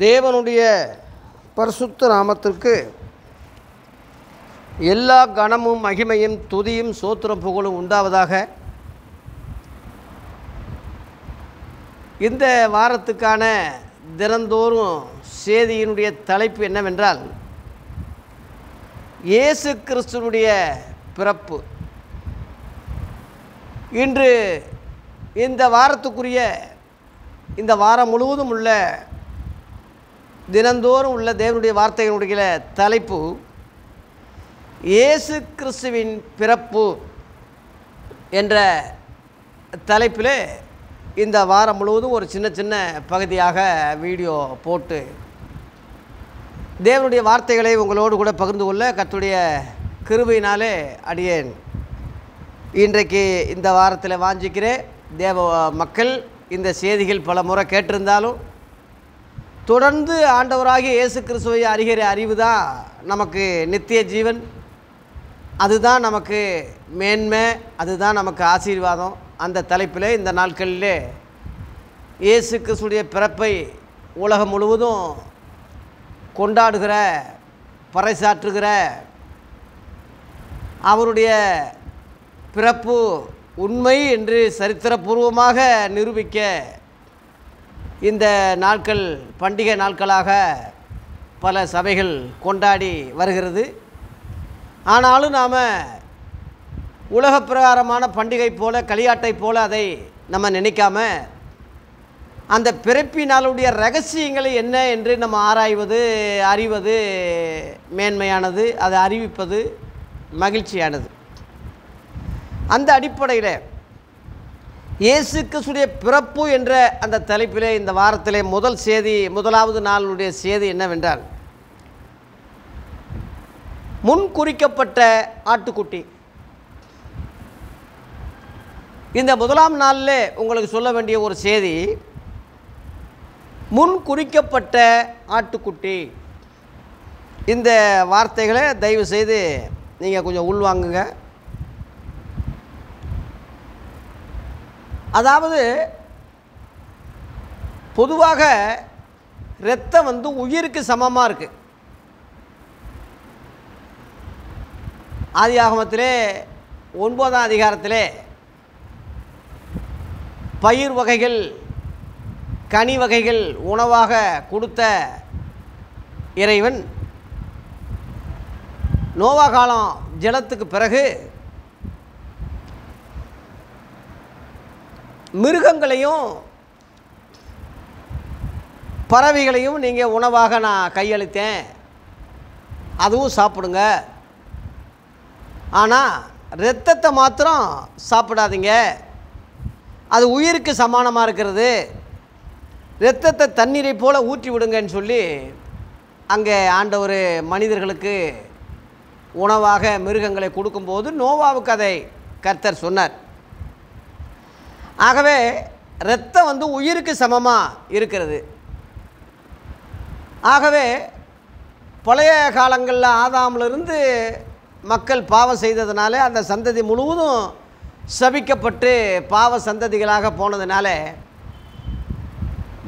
தேவனுடைய பரிசுத்த நாமத்திற்கு எல்லா கனமும் மகிமையும் துதியும் சோத்திரம் புகழும் உண்டாவதாக. இந்த வாரத்துக்கான தினந்தோறும் செய்தியினுடைய தலைப்பு என்னவென்றால், இயேசு கிறிஸ்துவினுடைய பிறப்பு. இன்று இந்த வாரத்துக்குரிய இந்த வாரம் முழுவதும் உள்ள தினந்தோறும் உள்ள தேவனுடைய வார்த்தைகளுடைய தலைப்பு இயேசு கிறிஸ்துவின் பிறப்பு என்ற தலைப்பில் இந்த வாரம் முழுவதும் ஒரு சின்ன சின்ன பகுதியாக வீடியோ போட்டு தேவனுடைய வார்த்தைகளை உங்களோடு கூட பகிர்ந்து கொள்ள கர்த்தருடைய கிருபையினாலே அடியேன் இன்றைக்கு இந்த வாரத்தில் வாஞ்சிக்கிறேன். தேவ மக்கள் இந்த செய்திகள் பல முறை கேட்டிருந்தாலும் தொடர்ந்து ஆண்டவராகிய இயேசு கிறிஸ்துவை அறிகிற அறிவு தான் நமக்கு நித்திய ஜீவன், அதுதான் நமக்கு மேன்மை, அதுதான் நமக்கு ஆசீர்வாதம். அந்த தலைப்பில் இந்த நாட்களிலே இயேசு கிறிஸ்துடைய பிறப்பை உலகம் முழுவதும் கொண்டாடுகிற, பறைசாற்றுகிற, அவருடைய பிறப்பு உண்மை என்று சரித்திரபூர்வமாக நிரூபிக்க இந்த நாட்கள் பண்டிகை நாட்களாக பல சபைகள் கொண்டாடி வருகிறது. ஆனாலும் நாம் உலக பிரகாரமான பண்டிகை போல, களியாட்டை போல அதை நம்ம நினைக்காம அந்த பிறப்பினாலுடைய ரகசியங்களை என்ன என்று நம்ம ஆராய்வது, அறிவது மேன்மையானது, அதை அறிவிப்பது மகிழ்ச்சியானது. அந்த அடிப்படையில் இயேசு கிறிஸ்துடைய பிறப்பு என்ற அந்த தலைப்பிலே இந்த வாரத்திலே முதல் செய்தி, முதலாவது நாளுடைய செய்தி என்னவென்றால், முன் குறிக்கப்பட்ட ஆட்டுக்குட்டி. இந்த முதலாம் நாளில் உங்களுக்கு சொல்ல வேண்டிய ஒரு செய்தி, முன் குறிக்கப்பட்ட ஆட்டுக்குட்டி. இந்த வார்த்தைகளை தயவு செய்து நீங்கள் கொஞ்சம் உள்வாங்குங்க. அதாவது பொதுவாக இரத்தம் உயிருக்கு சமமாக இருக்குது. ஆதியாகமத்திலே 9ஆம் அதிகாரத்திலே பயிர் வகைகள், கனி வகைகள் உணவாக கொடுத்த இறைவன் நோவா காலம் ஜலத்துக்கு பிறகு மிருகங்களையும் பறவைகளையும் நீங்கள் உணவாக நான் கையளித்தேன், அதுவும் சாப்பிடுங்க, ஆனால் இரத்தத்தை மாத்திரம் சாப்பிடாதீங்க, அது உயிருக்கு சமானமாக இருக்கிறது, இரத்தத்தை தண்ணீரை போல் ஊற்றி விடுங்கன்னு சொல்லி அங்கே ஆண்டவர் மனிதர்களுக்கு உணவாக மிருகங்களை கொடுக்கும்போது நோவாவுக்கு அதை கர்த்தர் சொன்னார். ஆகவே இரத்தம் உயிருக்கு சமமாக இருக்கிறது. ஆகவே பழைய காலங்களில் ஆதாமிலிருந்து மக்கள் பாவம் செய்ததுனால அந்த சந்ததி முழுவதும் சபிக்கப்பட்டு பாவ சந்ததிகளாக போனதுனால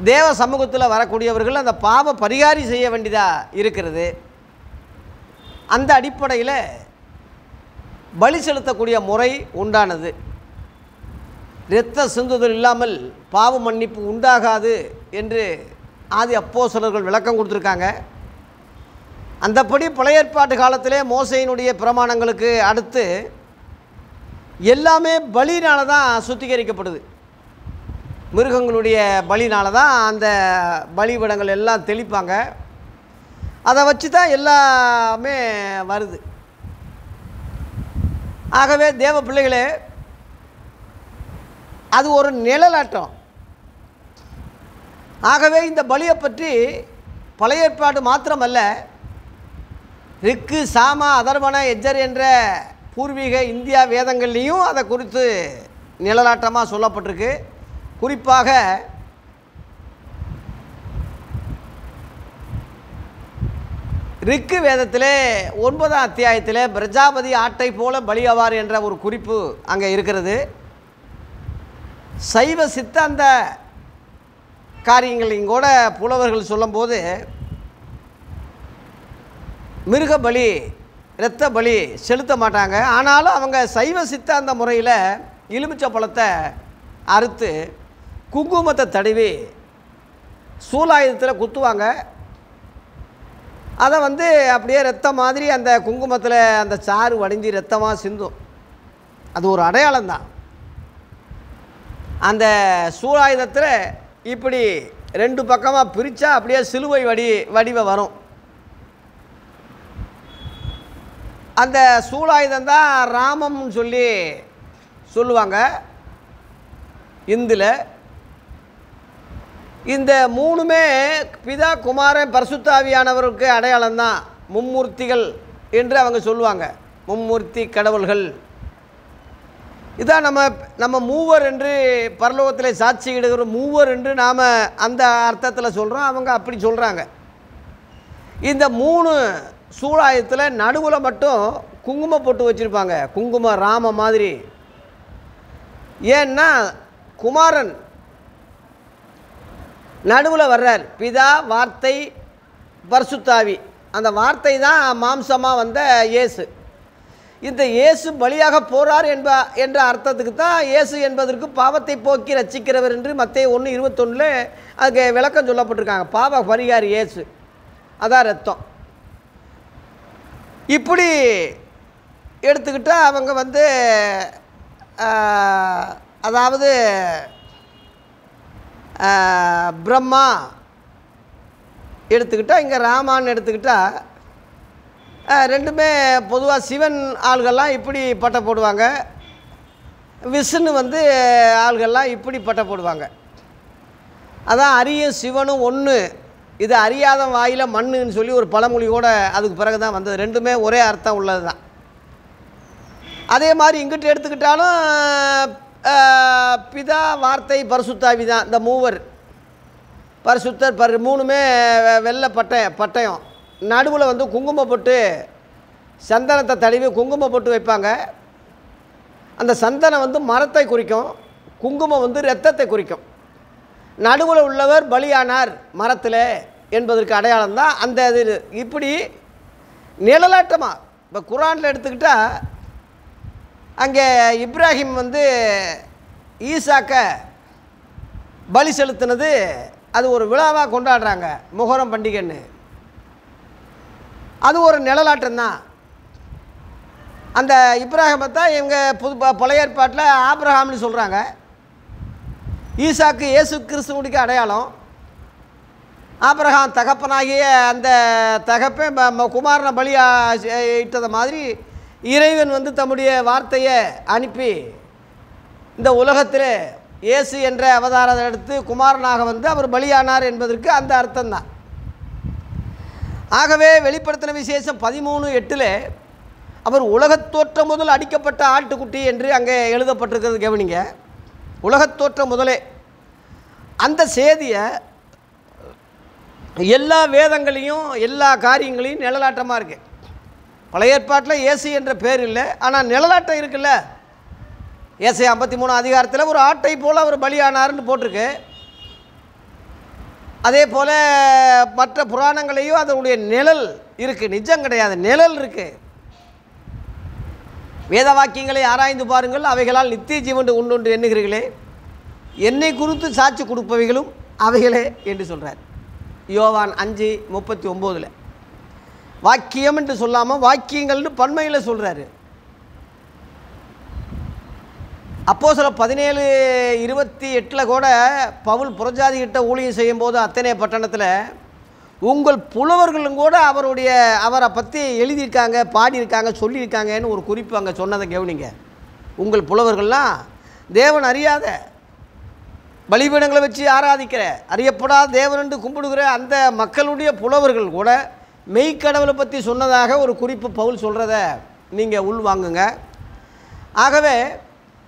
தேவ சமூகத்தில் வரக்கூடியவர்கள் அந்த பாவ பரிகாரி செய்ய வேண்டியதாக இருக்கிறது. அந்த அடிப்படையில் பலி செலுத்தக்கூடிய முறை உண்டானது. இரத்த சிந்துதல் இல்லாமல் பாவ மன்னிப்பு உண்டாகாது என்று ஆதி அப்போஸ்தலர்கள் விளக்கம் கொடுத்துருக்காங்க. அந்தப்படி பழைய ஏற்பாட்டு காலத்திலே மோசேயினுடைய பிரமாணங்களுக்கு அடுத்து எல்லாமே பலினால தான் சுத்திகரிக்கப்படுது. மிருகங்களுடைய பலினால தான் அந்த பலிபீடங்கள் எல்லாம் தெளிப்பாங்க. அதை வச்சு தான் எல்லாமே வருது. ஆகவே தேவ பிள்ளைகளே, அது ஒரு நிழலாட்டம். ஆகவே இந்த பலியை பற்றி பழைய ஏற்பாடு மாத்திரமல்ல, ரிக்கு, சாமா, அதர்வன, எஜ்ஜர் என்ற பூர்வீக இந்தியா வேதங்கள்லேயும் அதை குறித்து நிழலாட்டமாக சொல்லப்பட்டிருக்கு. குறிப்பாக ரிக்கு வேதத்திலே 9ஆம் அத்தியாயத்திலே பிரஜாபதி ஆட்டை போல பலியாவார் என்ற ஒரு குறிப்பு அங்கே இருக்கிறது. சைவ சித்தாந்த காரியங்களையும் கூட புலவர்கள் சொல்லும்போது மிருக பலி இரத்த பலி செலுத்த மாட்டாங்க. ஆனாலும் அவங்க சைவ சித்தாந்த முறையில் எலுமிச்சை பழத்தை அறுத்து குங்குமத்தை தடவி சூலாயுதத்தில் குத்துவாங்க. அதை அப்படியே ரத்தம் மாதிரி அந்த குங்குமத்தில் அந்த சாறு வடிஞ்சு ரத்தமாக சிந்தும். அது ஒரு அடையாளம் தான். அந்த சூலாயுதத்தில் இப்படி ரெண்டு பக்கமாக பிரித்தா அப்படியே சிலுவை வடிவம் வரும். அந்த சூலாயுதம் தான் ராமம்னு சொல்லுவாங்க இந்தில். இந்த மூணுமே பிதா குமாரன் பரிசுத்தாவியானவருக்கு அடையாளம் தான். மும்மூர்த்திகள் என்று அவங்க சொல்லுவாங்க. மும்மூர்த்தி கடவுள்கள். இதான் நம்ம மூவர் என்று பரலோகத்தில் சாட்சியிடுகிற மூவர் என்று நாம் அந்த அர்த்தத்தில் சொல்கிறோம். அவங்க அப்படி சொல்கிறாங்க. இந்த மூணு சூலாயத்தில் நடுவில் மட்டும் குங்குமம் போட்டு வச்சுருப்பாங்க. குங்கும ராம மாதிரி. ஏன்னா குமாரன் நடுவில் வர்றார். பிதா, வார்த்தை, பரிசுத்தாவி. அந்த வார்த்தை தான் மாம்சமாக வந்த இயேசு. இந்த இயேசு பலியாக போகிறார் என்ற அர்த்தத்துக்கு தான் இயேசு என்பதற்கு பாவத்தை போக்கி ரட்சிக்கிறவர் என்று மத்தேயு 1:21 அதுக்கு விளக்கம் சொல்லப்பட்டிருக்காங்க. பாவ பரிகாரி இயேசு, அதான் ரத்தம். இப்படி எடுத்துக்கிட்டால் அவங்க அதாவது பிரம்மா எடுத்துக்கிட்டால், இங்கே ராமான்னு எடுத்துக்கிட்டால் ரெண்டுமே பொதுவாக சிவன் ஆள்கள்லாம் இப்படி பட்டை போடுவாங்க. விஷ்ணு ஆள்கள்லாம் இப்படி பட்டை போடுவாங்க. அதான் அரியும் சிவனும் ஒன்று. இது அறியாத வாயில் மண்ணுன்னு சொல்லி ஒரு பழமொழி கூட அதுக்கு பிறகு தான் வந்தது. ரெண்டுமே ஒரே அர்த்தம் உள்ளது தான். அதே மாதிரி இங்கிட்டு எடுத்துக்கிட்டாலும் பிதா, வார்த்தை, பரிசுத்தாவி தான் இந்த மூவர். பரிசுத்தர் மூணுமே வெள்ளை பட்டயம். நடுவில் குங்குமம் போட்டு சந்தனத்தை தடவி குங்குமம் போட்டு வைப்பாங்க. அந்த சந்தனம் மரத்தை குறிக்கும், குங்குமம் இரத்தத்தை குறிக்கும். நடுவில் உள்ளவர் பலியானார் மரத்தில் என்பதற்கு அடையாளம் தான் அந்த இது. இப்படி நிழலாட்டமாக இப்போ குரானில் எடுத்துக்கிட்டால் அங்கே இப்ராஹிம் ஈசாக்க பலி செலுத்தினது அது ஒரு விழாவாக கொண்டாடுறாங்க, முஹர்ரம் பண்டிகைன்னு. அது ஒரு நிழலாட்டம் தான். அந்த இப்ராஹிமை தான் இவங்க பழைய ஏற்பாட்டில் ஆபிரகாம்னு சொல்கிறாங்க. ஈசாக்கு இயேசு கிறிஸ்துவுக்கு அடையாளம். ஆபிரகாம் தகப்பனாகிய அந்த தகப்பன் குமாரனை பலியா இட்டதை மாதிரி இறைவன் தம்முடைய வார்த்தையை அனுப்பி இந்த உலகத்தில் இயேசு என்ற அவதாரத்தை எடுத்து குமாரனாக அவர் பலியானார் என்பதற்கு அந்த அர்த்தம்தான். ஆகவே வெளிப்படுத்தின விசேஷம் 13:8 அவர் உலகத்தோற்றம் முதல் அடிக்கப்பட்ட ஆட்டுக்குட்டி என்று அங்கே எழுதப்பட்டிருக்கிறது. கவனிங்க, உலகத்தோற்றம் முதலே. அந்த செய்தியை எல்லா வேதங்களையும் எல்லா காரியங்களையும் நிழலாட்டமாக இருக்குது. பழைய ஏற்பாட்டில் இயேசு என்ற பேர் இல்லை, ஆனால் நிழலாட்டம் இருக்குல்ல. ஏசாயா 53 ஒரு ஆட்டை போல் அவர் பலியானார்னு போட்டிருக்கு. அதே போல் மற்ற புராணங்களையும் அதனுடைய நிழல் இருக்குது, நிஜம் கிடையாது, நிழல் இருக்குது. வேத வாக்கியங்களை ஆராய்ந்து பாருங்கள், அவைகளால் நித்திய ஜீவன் உண்டு எண்ணுகிறீர்களே, என்னை குறித்து சாட்சி கொடுப்பவைகளும் அவைகளே என்று சொல்கிறார். யோவான் 5:39 வாக்கியம் என்று சொல்லாமல் வாக்கியங்கள்னு பன்மையில் சொல்கிறாரு. அப்போஸ்தலர் 17:28 கூட பவுல் புறஜாதிகிட்ட ஊழியம் செய்யும்போது அத்தனை பட்டணத்தில் உங்கள் புலவர்களும் கூட அவரை பற்றி எழுதியிருக்காங்க, பாடியிருக்காங்க, சொல்லியிருக்காங்கன்னு ஒரு குறிப்பு அங்கே சொன்னதை கவனிங்க. உங்கள் புலவர்கள்லாம் தேவன் அறியாத பலிபீடங்களை வச்சு ஆராதிக்கிற, அறியப்படாத தேவனென்று கும்பிடுகிற அந்த மக்களுடைய புலவர்கள் கூட மெய்க்கடவுளை பற்றி சொன்னதாக ஒரு குறிப்பு பவுல் சொல்கிறத நீங்கள் உள்வாங்குங்க. ஆகவே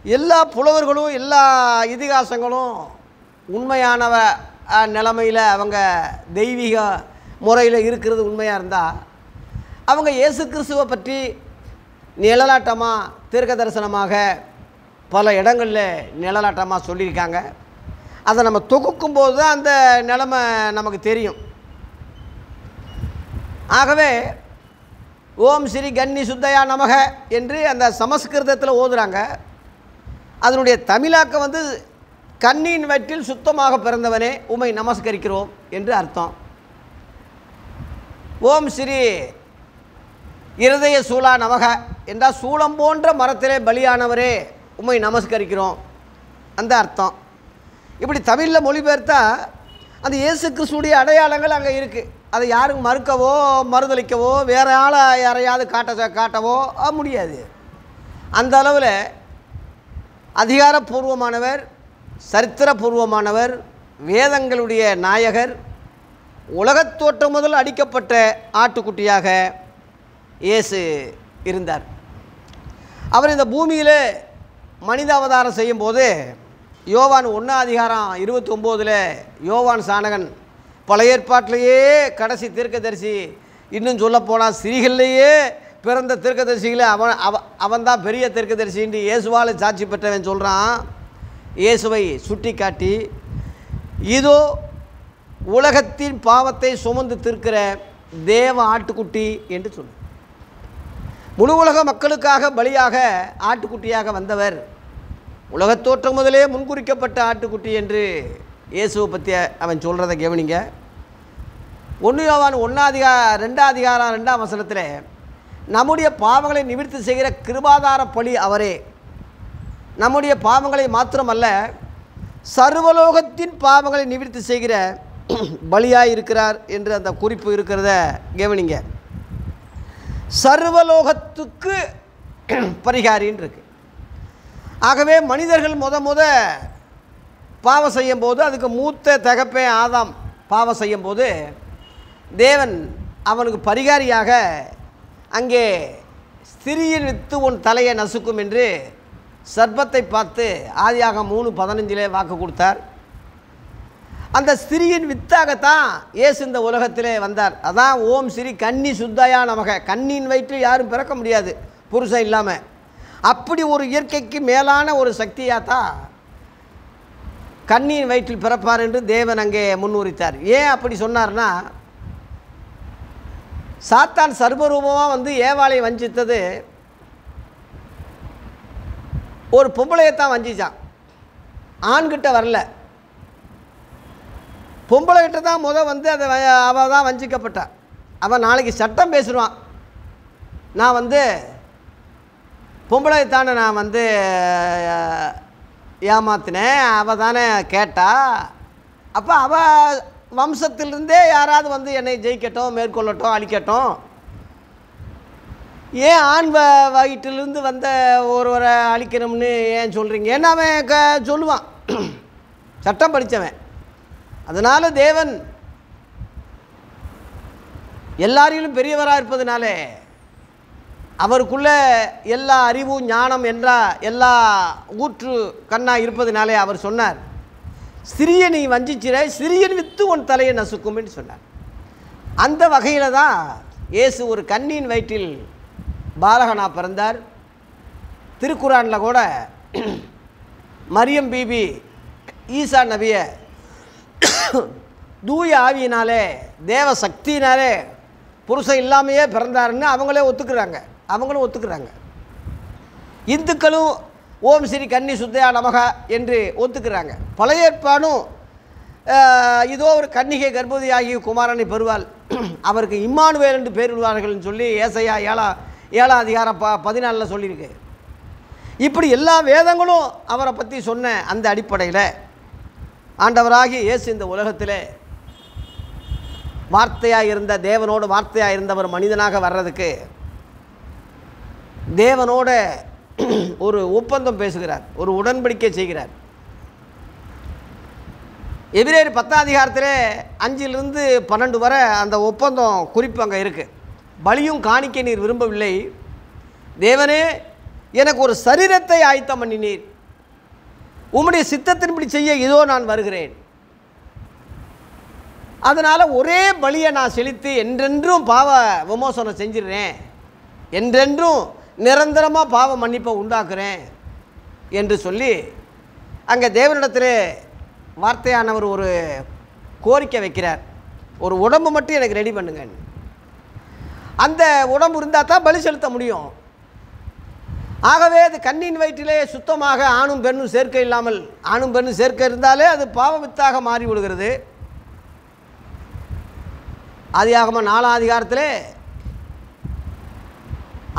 எல்லா புலவர்களும் எல்லா இதிகாசங்களும் உண்மையானவ நிலைமையில் அவங்க தெய்வீக முறையில் இருக்கிறது உண்மையாக இருந்தால் அவங்க இயேசு கிறிஸ்துவை பற்றி நிழலாட்டமாக தீர்க்க தரிசனமாக பல இடங்களில் நிழலாட்டமாக சொல்லியிருக்காங்க. அதை நம்ம தொகுக்கும்போது தான் அந்த நிலைமை நமக்கு தெரியும். ஆகவே ஓம் ஸ்ரீ கன்னி சுத்தையா நமக என்று அந்த சமஸ்கிருதத்தில் ஓதுறாங்க. அதனுடைய தமிழாக்கம் வந்து கன்னியின் வயிற்றில் சுத்தமாக பிறந்தவனே உமை நமஸ்கரிக்கிறோம் என்று அர்த்தம். ஓம் ஸ்ரீ இருதய சூலா நமக என்றால் சூளம் போன்ற மரத்திலே பலியானவரே உமை நமஸ்கரிக்கிறோம் அந்த அர்த்தம். இப்படி தமிழில் மொழிபெயர்த்தா அந்த இயேசு கிறிஸ்துடைய அடையாளங்கள் அங்கே இருக்குது. அதை யாரும் மறுக்கவோ மறுதளிக்கவோ வேறு ஆளை யாரையாவது காட்டவோ முடியாது. அந்த அளவில் அதிகாரப்பூர்வமானவர், சரித்திரபூர்வமானவர், வேதங்களுடைய நாயகர், உலகத் தோற்றம் முதல் அடிக்கப்பட்ட ஆட்டுக்குட்டியாக இயேசு இருந்தார். அவர் இந்த பூமியில் மனித அவதாரம் செய்யும்போது யோவான் 1:29 யோவான் சானகன் பழைய ஏற்பாட்டிலேயே கடைசி தீர்க்கதரிசி, இன்னும் சொல்லப்போனால் ஸ்திரீகளிலேயே பிறந்த தீர்க்கதரிசிகளை அவன் தான் பெரிய தீர்க்கதரிசின்னு இயேசுவால் சாட்சி பெற்றவன் சொல்கிறான். இயேசுவை சுட்டி காட்டி இதோ உலகத்தின் பாவத்தை சுமந்து தீர்க்கிற தேவ ஆட்டுக்குட்டி என்று சொன்னார். முழு உலக மக்களுக்காக பலியாக ஆட்டுக்குட்டியாக வந்தவர், உலகத் தோற்றம் முதலே முன்குறிக்கப்பட்ட ஆட்டுக்குட்டி என்று இயேசுவை பற்றி அவன் சொல்கிறத கவனிங்க. 1 யோவான் 2:2 நம்முடைய பாவங்களை நிவர்த்தி செய்கிற கிருபாதார பலி அவரே. நம்முடைய பாவங்களை மாத்திரமல்ல, சர்வலோகத்தின் பாவங்களை நிவர்த்தி செய்கிற பலியாய் இருக்கிறார் என்று அந்த குறிப்பு இருக்கிறத கவனிங்க. சர்வலோகத்துக்கு பரிகாரின்னு இருக்கு. ஆகவே மனிதர்கள் முத பாவம் செய்யும் போது, அதுக்கு மூத்த தகப்பே ஆதாம் பாவம் செய்யும் போது தேவன் அவனுக்கு பரிகாரியாக அங்கே ஸ்திரீயின் வித்து உன் தலையை நசுக்கும் என்று சர்ப்பத்தை பார்த்து ஆதியாகமம் 3:15 வாக்கு கொடுத்தார். அந்த ஸ்திரீயின் வித்தாகத்தான் இயேசு இந்த உலகத்திலே வந்தார். அதான் ஓம் ஸ்ரீ கன்னி சுத்தையா நமக. கன்னியின் வயிற்றில் யாரும் பிறக்க முடியாது புருஷன் இல்லாமல். அப்படி ஒரு இயற்கைக்கு மேலான ஒரு சக்தியாக தான் கன்னியின் வயிற்றில் பிறப்பார் என்று தேவன் அங்கே முன்னுரித்தார். ஏன் அப்படி சொன்னார்னா, சாத்தான் சர்வரூபமாக வந்து ஏவாளை வஞ்சித்தது ஒரு பொம்பளையத்தான் வஞ்சிச்சான், ஆண்கிட்ட வரல. பொம்பளைகிட்ட தான் வந்து அதை அவள் தான் வஞ்சிக்கப்பட்டான். அவன் நாளைக்கு சட்டம் பேசுவான், நான் வந்து பொம்பளைத்தானே நான் வந்து ஏமாத்தினேன், அவள் தானே கேட்டா, அப்போ அவள் வம்சத்திலிருந்தே யாராவது வந்து என்னை ஜெயிக்கட்டும், மேற்கொள்ளட்டும், அழிக்கட்டும். ஏன் ஆண் வயிற்றிலிருந்து வந்த ஒருவரை அழிக்கணும்னு ஏன் சொல்கிறீங்க? ஏன்னா அவன் சொல்லுவான், சட்டம் படித்தவன். அதனால் தேவன் எல்லாரிலும் பெரியவராக இருப்பதுனாலே, அவருக்குள்ள எல்லா அறிவு ஞானம் என்ற எல்லா ஊற்று கண்ணாக இருப்பதினாலே அவர் சொன்னார், சிறிய நீ வஞ்சிச்சிற, சிறியன் வித்து உன் தலையை நசுக்கும் என்று சொன்னார். அந்த வகையில் தான் இயேசு ஒரு கன்னியின் வயிற்றில் பாலகனா பிறந்தார். திருக்குரானில் கூட மரியம் பீபி ஈசா நபிய தூய ஆவியினாலே தேவ சக்தியினாலே புருஷன் இல்லாமையே பிறந்தாருன்னு அவங்களே அவங்களும் ஒத்துக்கிறாங்க. இந்துக்களும் ஓம் ஸ்ரீ கன்னி சுத்தையா நமக என்று ஒத்துக்கிறாங்க. பழைய ஏற்பாடும் இதோ ஒரு கன்னிகை கர்ப்பவதியாகி குமாரனை பெறுவாள், அவருக்கு இம்மானுவேல் என்று பேர் விடுவார்கள்னு சொல்லி ஏசாயா 7:14 சொல்லியிருக்கு. இப்படி எல்லா வேதங்களும் அவரை பற்றி சொன்ன அந்த அடிப்படையில் ஆண்டவராகிய இயேசு இந்த உலகத்தில் வார்த்தையாக இருந்த, தேவனோடு வார்த்தையாக இருந்தவர் மனிதனாக வர்றதுக்கு தேவனோட ஒரு ஒப்பந்தம் பேசுகிறார், ஒரு உடன்படிக்கை செய்கிறார். எபிரேயர் 10 5-12 வரை அந்த ஒப்பந்தம் குறிப்பு அங்கே இருக்குது. பலியும் காணிக்கை நீர் விரும்பவில்லை, தேவனே எனக்கு ஒரு சரீரத்தை ஆயத்தம் பண்ணினீர், உம்முடைய சித்தத்தின்படி செய்ய இதோ நான் வருகிறேன். அதனால் ஒரே பலியை நான் செலுத்தி என்றென்றும் பாவ விமோசனம் செஞ்சிடுறேன், என்றென்றும் நிரந்தரமாக பாவ மன்னிப்பை உண்டாக்குறேன் என்று சொல்லி அங்கே தேவனிடத்தில் வார்த்தையானவர் ஒரு கோரிக்கை வைக்கிறார், ஒரு உடம்பு மட்டும் எனக்கு ரெடி பண்ணுங்க. அந்த உடம்பு இருந்தால் தான் பலி செலுத்த முடியும். ஆகவே அது கண்ணின் வயிற்றிலே சுத்தமாக ஆணும் பெண்ணும் சேர்க்கை இல்லாமல், ஆணும் பெண்ணும் சேர்க்கை இருந்தாலே அது பாவவித்தாக மாறி விடுகிறது. ஆதியாகமம் 4ஆம் அதிகாரத்திலே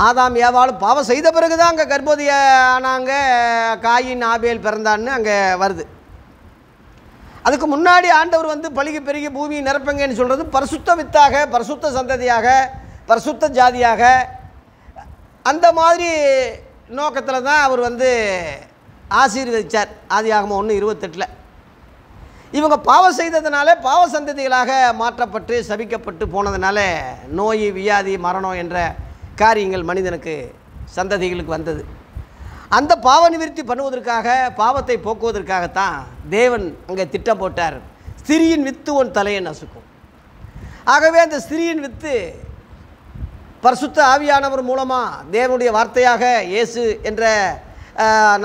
ஆதாம் ஏவாளும் பாவம் செய்த பிறகு தான் அங்கே கர்ப்பவதியானாங்க, காயின் ஆபேல் பிறந்தான்னு அங்கே வருது. அதுக்கு முன்னாடி ஆண்டவர் வந்து பலிகி பெருகி பூமியை நிரப்புங்கன்னு சொல்கிறது பரிசுத்த வித்தாக, பரிசுத்த சந்ததியாக, பரிசுத்த ஜாதியாக, அந்த மாதிரி நோக்கத்தில் தான் அவர் வந்து ஆசீர்வதித்தார். ஆதியாகமம் 1:28. இவங்க பாவம் செய்ததுனால பாவ சந்ததிகளாக மாற்றப்பட்டு சபிக்கப்பட்டு போனதுனால நோய், வியாதி, மரணம் என்ற காரியங்கள் மனிதனுக்கு சந்ததிகளுக்கு வந்தது. அந்த பாவ நிவர்த்தி பண்ணுவதற்காக, பாவத்தை போக்குவதற்காகத்தான் தேவன் அங்கே திட்டம் போட்டார். ஸ்திரியின் வித்து உன் தலையை நசுக்கும். ஆகவே அந்த ஸ்திரியின் வித்து பரிசுத்த ஆவியானவர் மூலமாக தேவனுடைய வார்த்தையாக இயேசு என்ற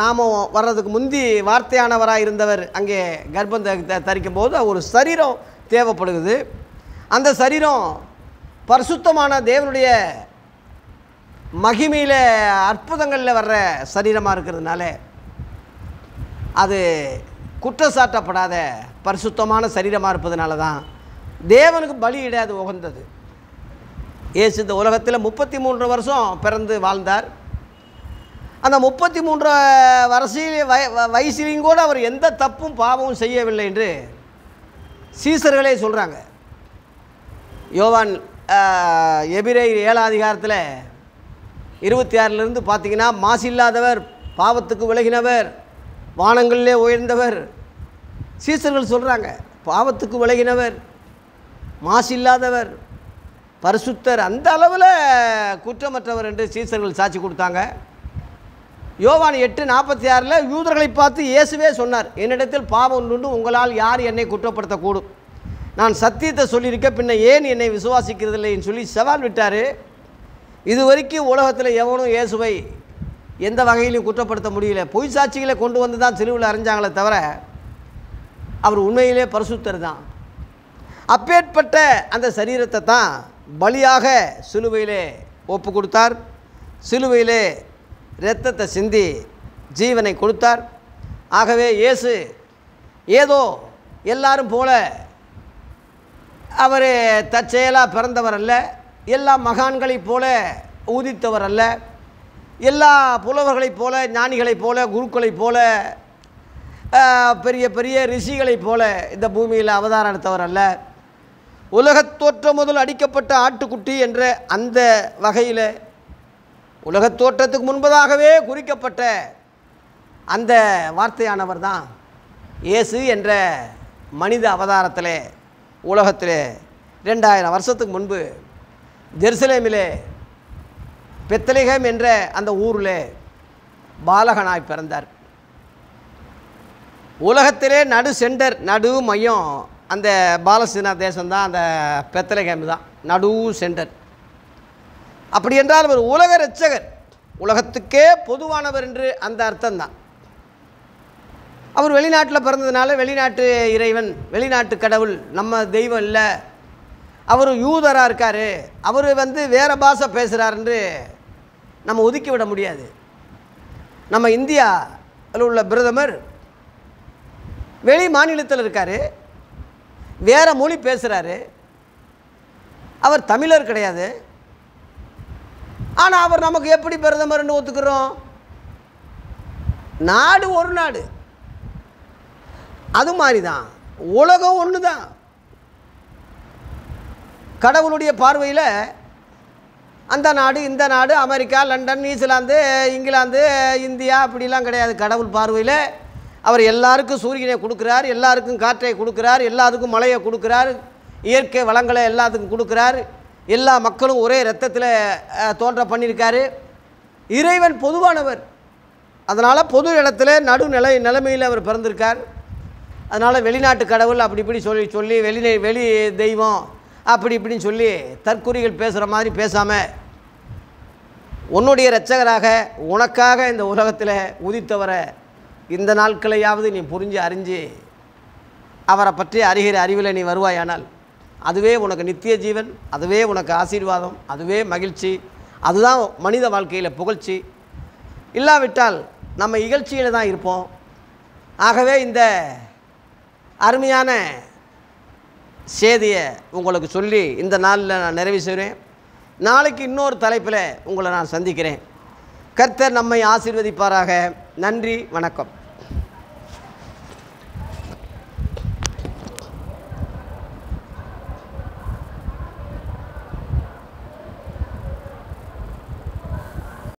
நாமம் வர்றதுக்கு முந்தி வார்த்தையானவராக இருந்தவர் அங்கே கர்ப்பம் தரிக்கும் போது ஒரு சரீரம் தேவைப்படுகிறது. அந்த சரீரம் பரிசுத்தமான தேவனுடைய மகிமையில் அற்புதங்களில் வர்ற சரீரமாக இருக்கிறதுனால அது குற்றச்சாட்டப்படாத பரிசுத்தமான சரீரமாக இருப்பதுனால தான் தேவனுக்கு பலியிட அது உகந்தது. இயேசு இந்த உலகத்தில் 33 வருஷம் பிறந்து வாழ்ந்தார். அந்த 33 வயசிலையும் கூட அவர் எந்த தப்பும் பாவமும் செய்யவில்லை என்று சீசர்களே சொல்கிறாங்க. யோவான் எபிரேயர் 7ஆம் அதிகாரத்தில் 26 பார்த்தீங்கன்னா, மாசில்லாதவர், பாவத்துக்கு விலகினவர், வானங்களிலே உயர்ந்தவர். சீசர்கள் சொல்கிறாங்க, பாவத்துக்கு விலகினவர், மாசில்லாதவர், பரிசுத்தர், அந்த அளவில் குற்றமற்றவர் என்று சீசர்கள் சாட்சி கொடுத்தாங்க. யோவான் 8:46 யூதர்களை பார்த்து இயேசுவே சொன்னார், என்னிடத்தில் பாவம் உண்டு, உங்களால் யார் என்னை குற்றப்படுத்தக்கூடும்? நான் சத்தியத்தை சொல்லியிருக்க பின்ன ஏன் என்னை விசுவாசிக்கிறதில்லைன்னு சொல்லி சவால் விட்டார். இது வரைக்கும் உலகத்தில் எவனும் இயேசுவை எந்த வகையிலையும் குற்றப்படுத்த முடியல. பொய் சாட்சிகளை கொண்டு வந்து தான் சிலுவையில் அறைஞ்சாங்களே தவிர அவர் உண்மையிலே பரிசுத்தர் தான். அப்பேற்பட்ட அந்த சரீரத்தை தான் பலியாக சிலுவையிலே ஒப்பு கொடுத்தார். சிலுவையிலே இரத்தத்தை சிந்தி ஜீவனை கொடுத்தார். ஆகவே இயேசு ஏதோ எல்லாரும் போல அவர் தற்செயலாக பிறந்தவர் அல்ல, எல்லா மகான்களைப் போல ஊதித்தவர் அல்ல, எல்லா புலவர்களைப் போல, ஞானிகளைப் போல, குருக்களைப் போல, பெரிய பெரிய ரிஷிகளைப் போல இந்த பூமியில் அவதாரம் எடுத்தவர் அல்ல. உலகத் தோற்றம் முதல் அடிக்கப்பட்ட ஆட்டுக்குட்டி என்ற அந்த வகையில் உலகத் தோற்றத்துக்கு முன்பதாகவே குறிக்கப்பட்ட அந்த வார்த்தையானவர் தான் இயேசு என்ற மனித அவதாரத்தில் உலகத்தில் 2000 வருஷத்துக்கு முன்பு ஜெருசலேமிலே பெத்லகேம் என்ற அந்த ஊரில் பாலகனாய் பிறந்தார். உலகத்திலே நடு மையம் அந்த பாலஸ்தீனா தேசம்தான், அந்த பெத்லகேம் தான் நடு சென்டர். அப்படி என்றால் அவர் உலக இரட்சகர், உலகத்துக்கே பொதுவானவர் என்று அந்த அர்த்தம்தான். அவர் வெளிநாட்டில் பிறந்ததுனால வெளிநாட்டு இறைவன், வெளிநாட்டு கடவுள், நம்ம தெய்வம் இல்லை, அவர் யூதராக இருக்கார், அவர் வேறு பாஷை பேசுகிறார் என்று நம்ம ஒதுக்கி விட முடியாது. நம்ம இந்தியாவில் உள்ள பிரதமர் வெளி மாநிலத்தில் இருக்கார், வேறு மொழி பேசுகிறாரு, அவர் தமிழர் கிடையாது. ஆனால் அவர் நமக்கு எப்படி பிரதமர்னு ஒத்துக்கிறோம்? நாடு ஒரு நாடு, அது மாதிரி தான் உலகம் ஒன்று தான். கடவுளுடைய பார்வையில் அந்த நாடு, இந்த நாடு, America, London, New Zealand, England, India அப்படிலாம் கிடையாது. கடவுள் பார்வையில் அவர் எல்லாருக்கும் சூரியனை கொடுக்குறார், எல்லாருக்கும் காற்றை கொடுக்குறார், எல்லாத்துக்கும் மழையை கொடுக்குறார், இயற்கை வளங்களை எல்லாத்துக்கும் கொடுக்குறார், எல்லா மக்களும் ஒரே இரத்தத்தில் தோன்ற பண்ணியிருக்காரு. இறைவன் பொதுவானவர், அதனால் பொது இடத்துல நிலைமையில் அவர் பிறந்திருக்கார். அதனால் வெளிநாட்டு கடவுள் அப்படி இப்படி சொல்லி வெளி தெய்வம் அப்படி இப்படின்னு சொல்லி தற்குறிகள் பேசுகிற மாதிரி பேசாமல், உன்னுடைய இரட்சகராக உனக்காக இந்த உலகத்தில் உதித்தவரை இந்த நாட்களையாவது நீ புரிஞ்சு அறிஞ்சு அவரை பற்றி அறிகிற அறிவில் நீ வருவாயானால் அதுவே உனக்கு நித்திய ஜீவன், அதுவே உனக்கு ஆசீர்வாதம், அதுவே மகிழ்ச்சி, அதுதான் மனித வாழ்க்கையில் புகழ்ச்சி. இல்லாவிட்டால் நம்ம இகழ்ச்சியில் தான் இருப்போம். ஆகவே இந்த அருமையான செய்தியை உங்களுக்கு சொல்லி இந்த நாளில் நான் நிறைவு செய்கிறேன். நாளைக்கு இன்னொரு தலைப்பில் உங்களை நான் சந்திக்கிறேன். கர்த்தர் நம்மை ஆசீர்வதிப்பாராக. நன்றி, வணக்கம்.